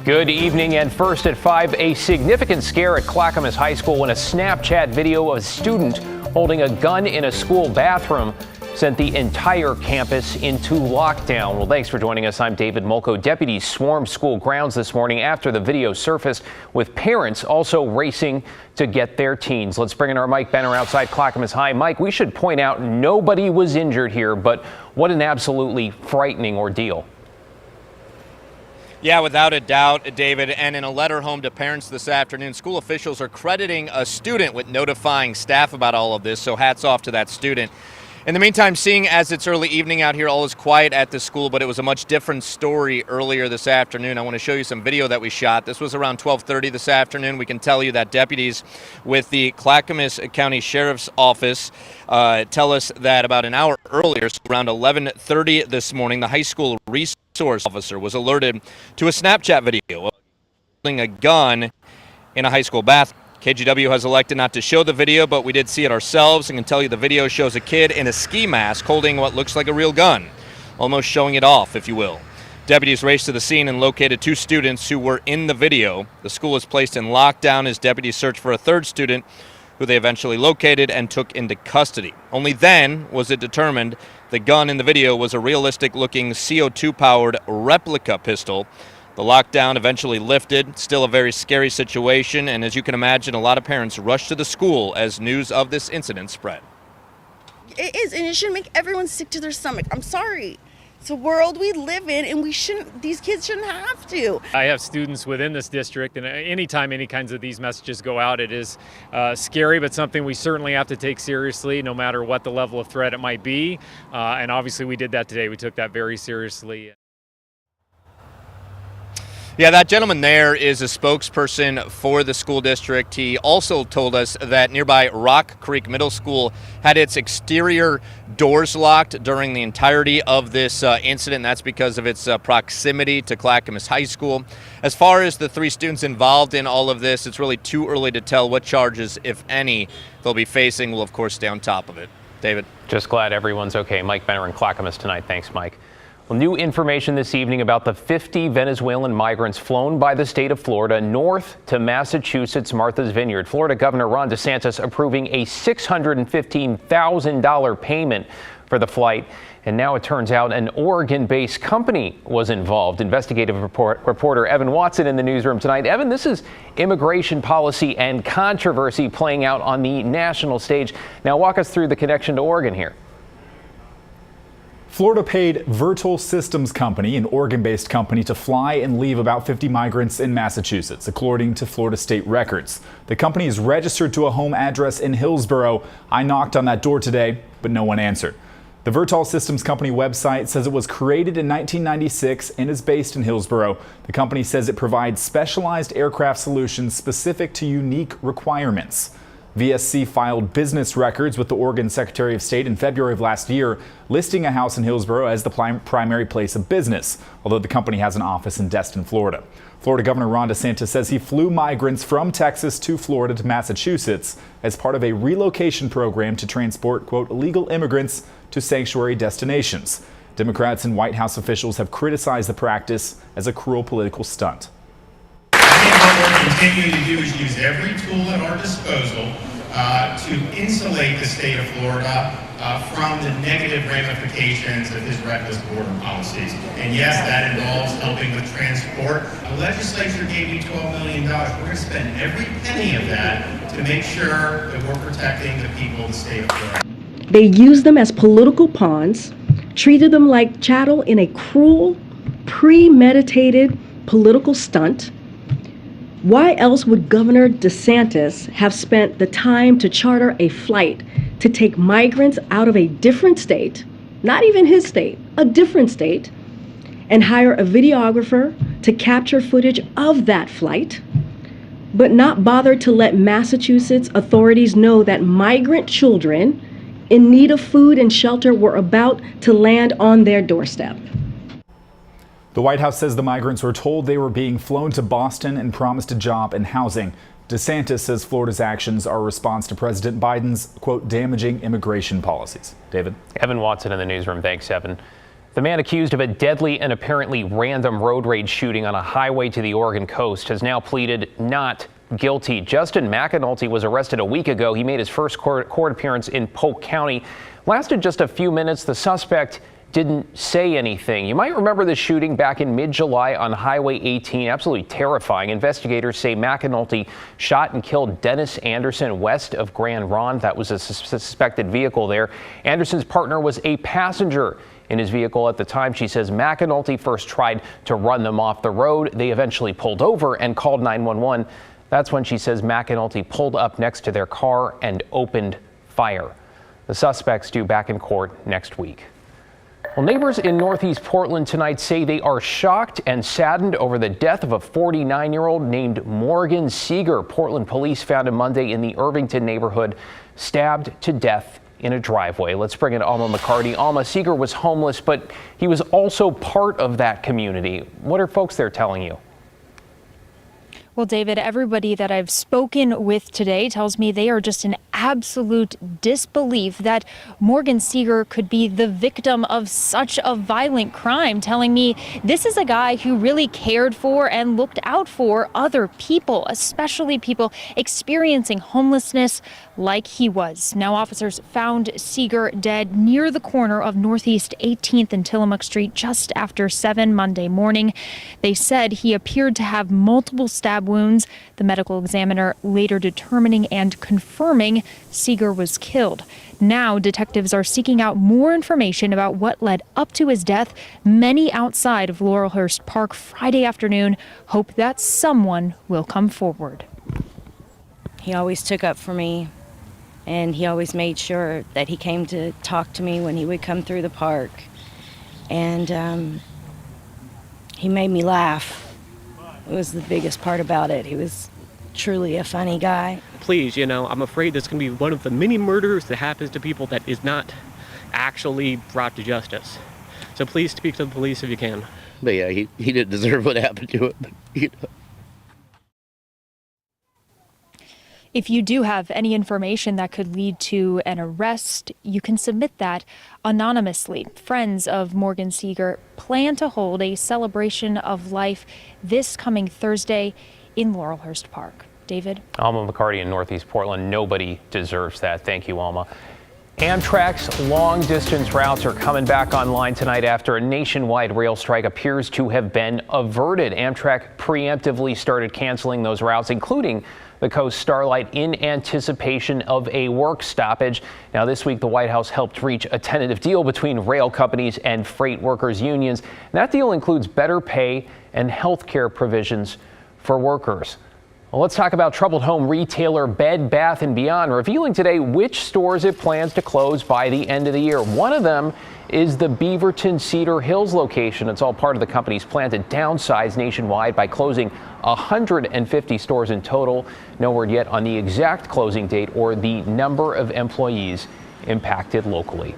Good evening, and first at 5, a significant scare at Clackamas High School when a Snapchat video of a student holding a gun in a school bathroom sent the entire campus into lockdown. Well, thanks for joining us. I'm David Molko. Deputies swarmed school grounds this morning after the video surfaced, with parents also racing to get their teens. Let's bring in our Mike Benner outside Clackamas High. Mike, we should point out nobody was injured here, but what an absolutely frightening ordeal. Yeah, without a doubt, David. And in a letter home to parents this afternoon, school officials are crediting a student with notifying staff about all of this, so hats off to that student. In the meantime, seeing as it's early evening out here, all is quiet at the school, but it was a much different story earlier this afternoon. I want to show you some video that we shot. This was around 12:30 this afternoon. We can tell you that deputies with the Clackamas County Sheriff's Office tell us that about an hour earlier, so around 11:30 this morning, the high school resource officer was alerted to a Snapchat video of holding a gun in a high school bathroom. KGW has elected not to show the video, but we did see it ourselves and can tell you the video shows a kid in a ski mask holding what looks like a real gun, almost showing it off, if you will. Deputies raced to the scene and located 2 students who were in the video. The school was placed in lockdown as deputies searched for a 3rd student, who they eventually located and took into custody. Only then was it determined the gun in the video was a realistic-looking CO2-powered replica pistol. The lockdown eventually lifted, still a very scary situation, and as you can imagine, a lot of parents rushed to the school as news of this incident spread. It is, and it shouldn't make everyone sick to their stomach. I'm sorry. It's a world we live in, and these kids shouldn't have to. I have students within this district, and anytime any kinds of these messages go out, it is scary, but something we certainly have to take seriously, no matter what the level of threat it might be. And obviously we did that today. We took that very seriously. Yeah, that gentleman there is a spokesperson for the school district. He also told us that nearby Rock Creek Middle School had its exterior doors locked during the entirety of this incident. That's because of its proximity to Clackamas High School. As far as the 3 students involved in all of this, it's really too early to tell what charges, if any, they'll be facing. We'll, of course, stay on top of it. David? Just glad everyone's okay. Mike Benner in Clackamas tonight. Thanks, Mike. Well, new information this evening about the 50 Venezuelan migrants flown by the state of Florida north to Massachusetts' Martha's Vineyard. Florida Governor Ron DeSantis approving a $615,000 payment for the flight. And now it turns out an Oregon-based company was involved. Investigative reporter Evan Watson in the newsroom tonight. Evan, this is immigration policy and controversy playing out on the national stage. Now walk us through the connection to Oregon here. Florida paid Virtual Systems Company, an Oregon-based company, to fly and leave about 50 migrants in Massachusetts, according to Florida state records. The company is registered to a home address in Hillsborough. I knocked on that door today, but no one answered. The Virtual Systems Company website says it was created in 1996 and is based in Hillsborough. The company says it provides specialized aircraft solutions specific to unique requirements. VSC filed business records with the Oregon Secretary of State in February of last year, listing a house in Hillsborough as the primary place of business, although the company has an office in Destin, Florida. Florida Governor Ron DeSantis says he flew migrants from Texas to Florida to Massachusetts as part of a relocation program to transport, quote, illegal immigrants to sanctuary destinations. Democrats and White House officials have criticized the practice as a cruel political stunt. What we'll continue to do is use every tool at our disposal to insulate the state of Florida from the negative ramifications of his reckless border policies. And yes, that involves helping with transport. The legislature gave you $12 million. We're going to spend every penny of that to make sure that we're protecting the people of the state of Florida. They used them as political pawns, treated them like chattel in a cruel, premeditated political stunt. Why else would Governor DeSantis have spent the time to charter a flight to take migrants out of a different state, not even his state, a different state, and hire a videographer to capture footage of that flight, but not bother to let Massachusetts authorities know that migrant children in need of food and shelter were about to land on their doorstep? The White House says the migrants were told they were being flown to Boston and promised a job and housing. DeSantis says Florida's actions are a response to President Biden's, quote, damaging immigration policies. David? Evan Watson in the newsroom. Thanks, Evan. The man accused of a deadly and apparently random road rage shooting on a highway to the Oregon coast has now pleaded not guilty. Justin McAnulty was arrested a week ago. He made his first court appearance in Polk County. Lasted just a few minutes. The suspect didn't say anything. You might remember the shooting back in mid-July on Highway 18. Absolutely terrifying. Investigators say McAnulty shot and killed Dennis Anderson west of Grand Ronde. That was a suspected vehicle there. Anderson's partner was a passenger in his vehicle at the time. She says McAnulty first tried to run them off the road. They eventually pulled over and called 911. That's when she says McAnulty pulled up next to their car and opened fire. The suspects due back in court next week. Well, neighbors in Northeast Portland tonight say they are shocked and saddened over the death of a 49-year-old named Morgan Seeger. Portland police found him Monday in the Irvington neighborhood, stabbed to death in a driveway. Let's bring in Alma McCarty. Alma, Seeger was homeless, but he was also part of that community. What are folks there telling you? Well, David, everybody that I've spoken with today tells me they are just in absolute disbelief that Morgan Seeger could be the victim of such a violent crime, telling me this is a guy who really cared for and looked out for other people, especially people experiencing homelessness like he was. Now, officers found Seeger dead near the corner of Northeast 18th and Tillamook Street just after 7 Monday morning. They said he appeared to have multiple stab wounds, the medical examiner later determining and confirming Seeger was killed. Now, detectives are seeking out more information about what led up to his death. Many outside of Laurelhurst Park Friday afternoon hope that someone will come forward. He always took up for me, and he always made sure that he came to talk to me when he would come through the park. And he made me laugh. It was the biggest part about it. He was truly a funny guy. Please, I'm afraid this can be one of the many murders that happens to people that is not actually brought to justice. So please speak to the police if you can. But yeah, he didn't deserve what happened to him. If you do have any information that could lead to an arrest, you can submit that anonymously. Friends of Morgan Seeger plan to hold a celebration of life this coming Thursday in Laurelhurst Park. David? Alma McCarty in Northeast Portland. Nobody deserves that. Thank you, Alma. Amtrak's long-distance routes are coming back online tonight after a nationwide rail strike appears to have been averted. Amtrak preemptively started canceling those routes, including the Coast Starlight, in anticipation of a work stoppage. Now, this week, the White House helped reach a tentative deal between rail companies and freight workers' unions. That deal includes better pay and health care provisions for workers. Well, let's talk about troubled home retailer Bed Bath & Beyond, revealing today which stores it plans to close by the end of the year. One of them is the Beaverton Cedar Hills location. It's all part of the company's plan to downsize nationwide by closing 150 stores in total. No word yet on the exact closing date or the number of employees impacted locally.